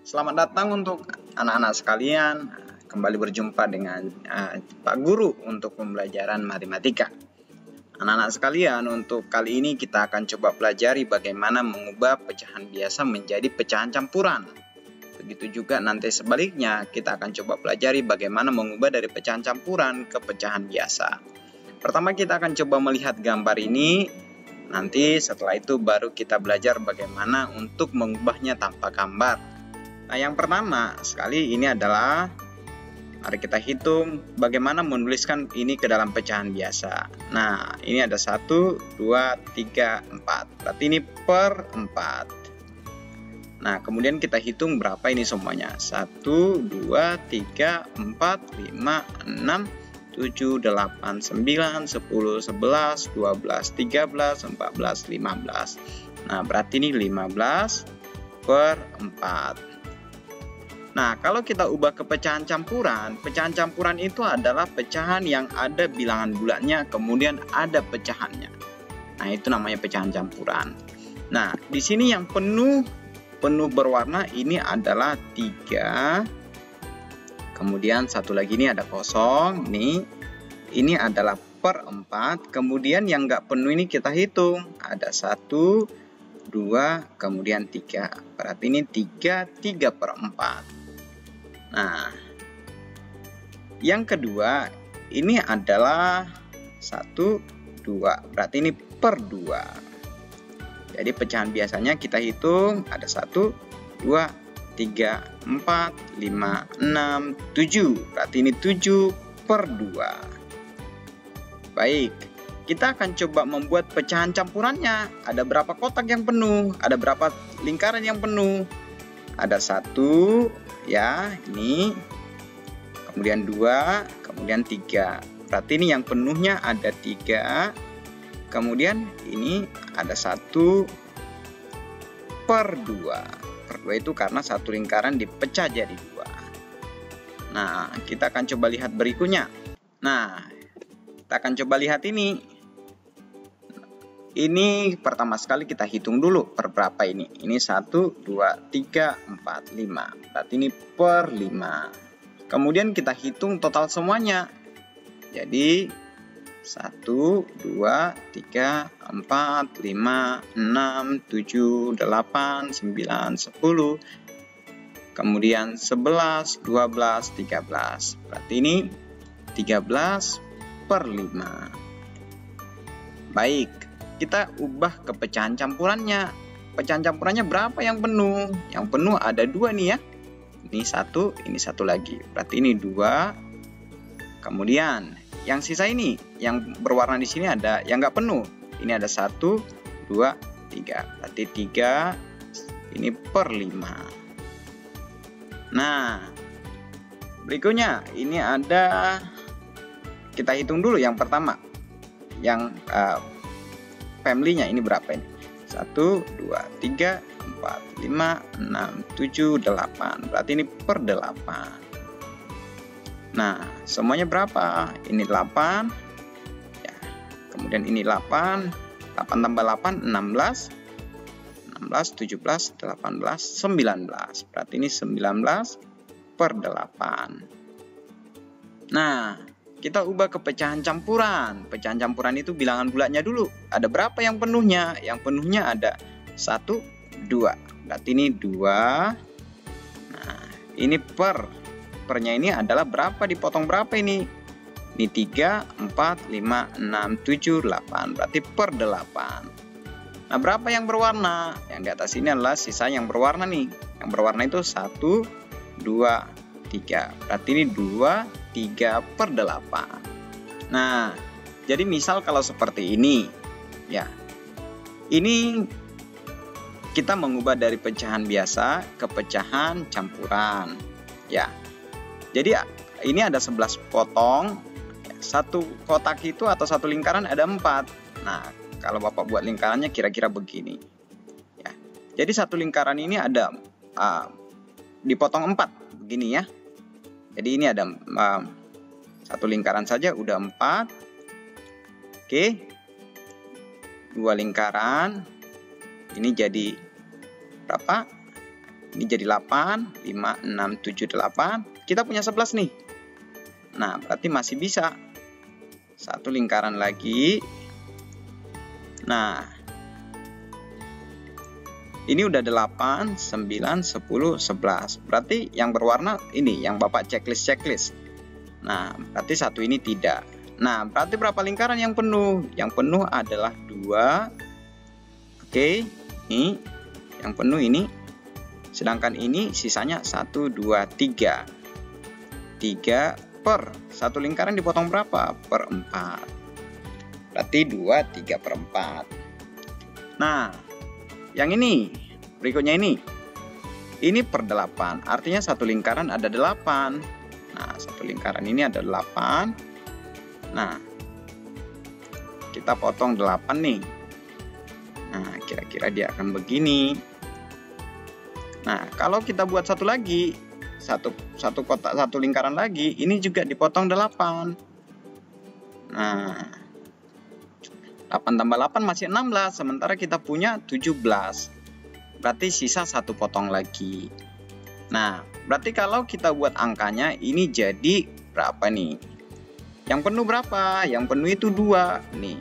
Selamat datang untuk anak-anak sekalian. Kembali berjumpa dengan Pak Guru untuk pembelajaran matematika. Anak-anak sekalian, untuk kali ini kita akan coba pelajari bagaimana mengubah pecahan biasa menjadi pecahan campuran. Begitu juga nanti sebaliknya, kita akan coba pelajari bagaimana mengubah dari pecahan campuran ke pecahan biasa. Pertama kita akan coba melihat gambar ini. Nanti setelah itu baru kita belajar bagaimana untuk mengubahnya tanpa gambar. Nah, yang pertama sekali ini adalah, mari kita hitung bagaimana menuliskan ini ke dalam pecahan biasa. Nah, ini ada 1, 2, 3, 4. Berarti ini per 4. Nah, kemudian kita hitung berapa ini semuanya. 1, 2, 3, 4, 5, 6, 7, 8, 9, 10, 11, 12, 13, 14, 15. Nah, berarti ini 15 per 4. Nah, kalau kita ubah ke pecahan campuran itu adalah pecahan yang ada bilangan bulatnya, kemudian ada pecahannya. Nah, itu namanya pecahan campuran. Nah, di sini yang penuh berwarna ini adalah 3. Kemudian satu lagi ini ada kosong, ini adalah per 4. Kemudian yang nggak penuh ini kita hitung, ada 1, 2, kemudian 3. Berarti ini 3 per 4. Nah, yang kedua ini adalah 1, 2. Berarti ini per 2. Jadi pecahan biasanya kita hitung ada 1, 2, 3, 4, 5, 6, 7. Berarti ini 7 per 2. Baik, kita akan coba membuat pecahan campurannya. Ada berapa kotak yang penuh? Ada berapa lingkaran yang penuh? Ada 1, ya, ini. Kemudian 2, kemudian 3. Berarti ini yang penuhnya ada 3. Kemudian ini ada 1 per 2. Per 2 itu karena satu lingkaran dipecah jadi 2. Nah, kita akan coba lihat berikutnya. Nah, kita akan coba lihat ini. Ini pertama sekali kita hitung dulu per berapa ini. Ini 1, 2, 3, 4, 5. Berarti ini per 5. Kemudian kita hitung total semuanya. Jadi 1, 2, 3, 4, 5, 6, 7, 8, 9, 10. Kemudian 11, 12, 13. Berarti ini 13 per 5. Baik, kita ubah ke pecahan campurannya. Pecahan campurannya berapa yang penuh? Yang penuh ada 2 nih ya. Ini 1, ini 1 lagi. Berarti ini 2. Kemudian yang sisa ini, yang berwarna di sini ada yang nggak penuh. Ini ada 1, 2, 3. Berarti 3 ini per 5. Nah, berikutnya ini ada, kita hitung dulu yang pertama. Yang family-nya ini berapa ini? 1, 2, 3, 4, 5, 6, 7, 8. Berarti ini per 8. Nah, semuanya berapa? Ini 8. Ya. Kemudian ini 8. 8 tambah 8, 16. 16, 17, 18, 19. Berarti ini 19 per 8. Nah, kita ubah ke pecahan campuran. Pecahan campuran itu bilangan bulatnya dulu. Ada berapa yang penuhnya? Yang penuhnya ada 1, 2. Berarti ini 2. Nah, ini pernya ini adalah berapa dipotong berapa ini? Ini 3, 4, 5, 6, 7, 8. Berarti per 8. Nah, berapa yang berwarna? Yang di atas ini adalah sisa yang berwarna nih. Yang berwarna itu 1, 2, 3. Berarti ini 2, 3 per 8. Nah, jadi misal kalau seperti ini, ya. Ini kita mengubah dari pecahan biasa ke pecahan campuran, ya. Jadi ini ada 11 potong. Satu kotak itu atau satu lingkaran ada 4. Nah, kalau Bapak buat lingkarannya kira-kira begini. Ya. Jadi satu lingkaran ini ada dipotong 4 begini ya. Jadi ini ada satu lingkaran saja udah 4. Oke. 2 lingkaran. Ini jadi berapa? Ini jadi 8, 5, 6, 7, 8. Kita punya 11 nih. Nah, berarti masih bisa. Satu lingkaran lagi. Nah, ini udah 8, 9, 10, 11. Berarti yang berwarna ini, yang Bapak checklist. Nah, berarti satu ini tidak. Nah, berarti berapa lingkaran yang penuh? Yang penuh adalah 2. Oke, ini yang penuh ini. Sedangkan ini sisanya 1, 2, 3. 3 per. Satu lingkaran dipotong berapa? Per 4. Berarti 2, 3 per 4. Nah, yang ini, berikutnya ini. Ini per 8. Artinya satu lingkaran ada 8. Nah, satu lingkaran ini ada 8. Nah, kita potong 8 nih. Nah, kira-kira dia akan begini. Nah, kalau kita buat satu lagi, satu kotak, satu lingkaran lagi, ini juga dipotong 8. Nah, 8 tambah 8 masih 16, sementara kita punya 17. Berarti sisa satu potong lagi. Nah, berarti kalau kita buat angkanya, ini jadi berapa nih? Yang penuh berapa? Yang penuh itu 2 nih.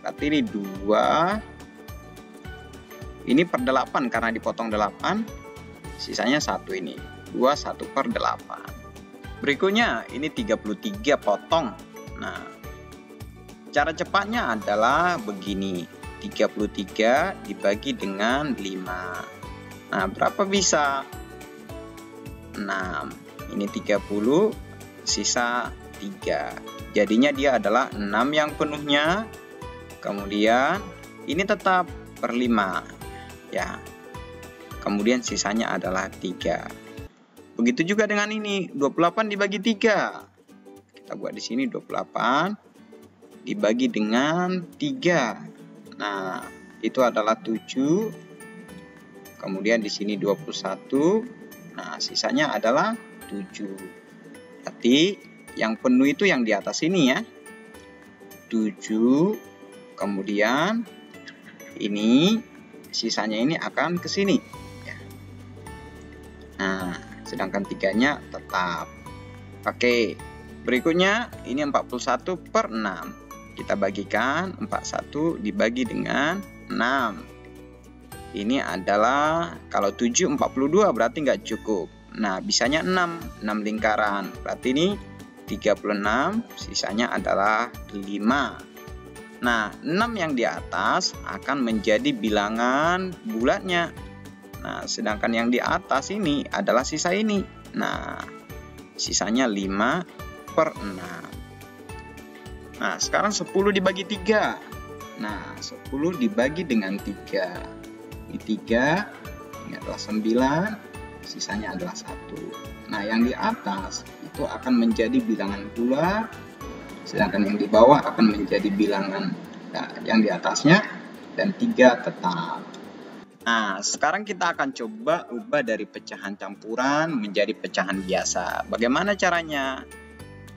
Berarti ini 2. Ini per 8 karena dipotong 8. Sisanya 1 ini. 2, 1 per 8. Berikutnya ini 33 potong. Nah, cara cepatnya adalah begini. 33 dibagi dengan 5. Nah, berapa bisa? 6. Ini 30, sisa 3. Jadinya dia adalah 6 yang penuhnya. Kemudian ini tetap per 5. Ya. Kemudian sisanya adalah 3. Begitu juga dengan ini, 28 dibagi 3. Kita buat di sini 28 dibagi dengan 3. Nah, itu adalah 7. Kemudian di sini 21. Nah, sisanya adalah 7. Berarti yang penuh itu yang di atas ini ya. 7. Kemudian ini sisanya ini akan ke sini. Nah, sedangkan 3-nya tetap. Oke, berikutnya ini 41 per 6. Kita bagikan 41 dibagi dengan 6. Ini adalah, kalau 7, 42 berarti nggak cukup. Nah, bisanya 6 lingkaran. Berarti ini 36, sisanya adalah 5. Nah, 6 yang di atas akan menjadi bilangan bulatnya. Nah, sedangkan yang di atas ini adalah sisa ini. Nah, sisanya 5 per 6. Nah, sekarang 10 dibagi 3. Nah, 10 dibagi dengan 3. Ini 3, ini adalah 9, sisanya adalah 1. Nah, yang di atas itu akan menjadi bilangan bulat, sedangkan yang di bawah akan menjadi bilangan yang di atasnya, dan 3 tetap. Nah, sekarang kita akan coba ubah dari pecahan campuran menjadi pecahan biasa. Bagaimana caranya?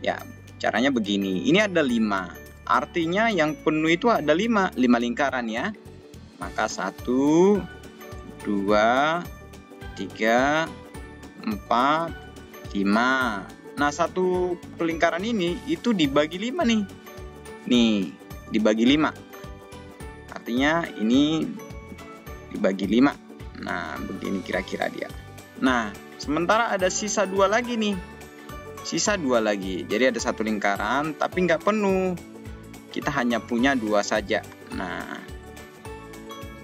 Ya, caranya begini. Ini ada 5. Artinya yang penuh itu ada 5 lingkaran ya. Maka 1, 2, 3, 4, 5. Nah, satu lingkaran ini itu dibagi 5 nih. Nih, dibagi 5. Artinya ini dibagi 5. Nah, begini kira-kira dia. Nah, sementara ada sisa 2 lagi nih. Sisa 2 lagi. Jadi ada satu lingkaran tapi nggak penuh. Kita hanya punya 2 saja. Nah,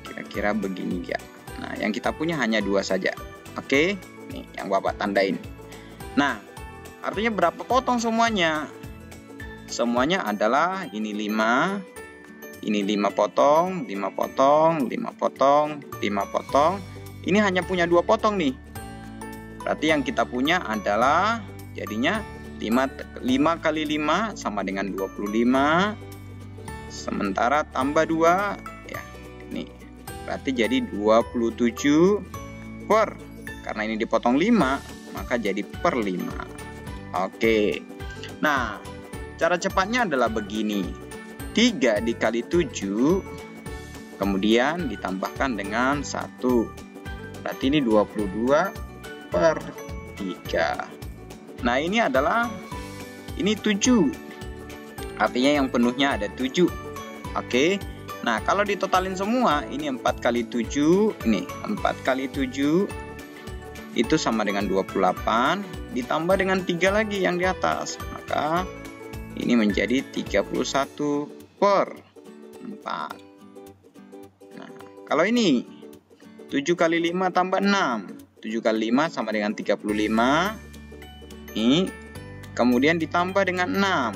kira-kira begini dia. Nah, yang kita punya hanya 2 saja. Oke, nih yang Bapak tandain. Nah, artinya berapa potong semuanya? Semuanya adalah ini 5. Ini 5 potong, 5 potong, 5 potong, 5 potong. Ini hanya punya 2 potong nih. Berarti yang kita punya adalah jadinya 5 kali 5 sama dengan 25. Sementara tambah 2 ya. Nih. Berarti jadi 27 per. Karena ini dipotong 5, maka jadi per 5. Oke. Nah, cara cepatnya adalah begini. 3 dikali 7, kemudian ditambahkan dengan 1. Berarti ini 22 per 3. Nah, ini adalah 7. Artinya yang penuhnya ada 7. Oke. Nah, kalau ditotalin semua, ini 4 kali 7, ini 4 kali 7 itu sama dengan 28, ditambah dengan 3 lagi yang di atas. Maka ini menjadi 31 per 4. Nah, kalau ini 7 kali 5 tambah 6. 7 kali 5 sama dengan 35. Ini kemudian ditambah dengan 6.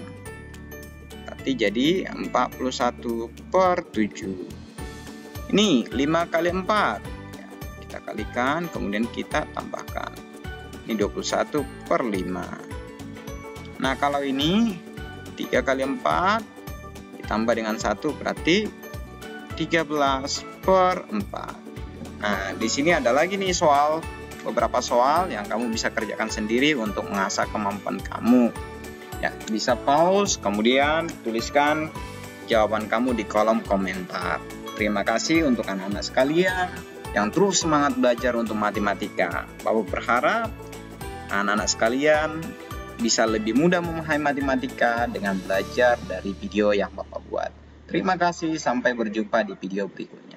Berarti jadi 41 per 7. Ini 5 kali 4. Ya, kita kalikan, kemudian kita tambahkan. Ini 21 per 5. Nah, kalau ini 3 kali 4 ditambah dengan 1 berarti 13 per 4. Nah, di sini ada lagi nih beberapa soal yang kamu bisa kerjakan sendiri untuk mengasah kemampuan kamu. Ya, bisa pause, kemudian tuliskan jawaban kamu di kolom komentar. Terima kasih untuk anak-anak sekalian yang terus semangat belajar untuk matematika. Bapak berharap anak-anak sekalian bisa lebih mudah memahami matematika dengan belajar dari video yang Bapak buat. Terima kasih, sampai berjumpa di video berikutnya.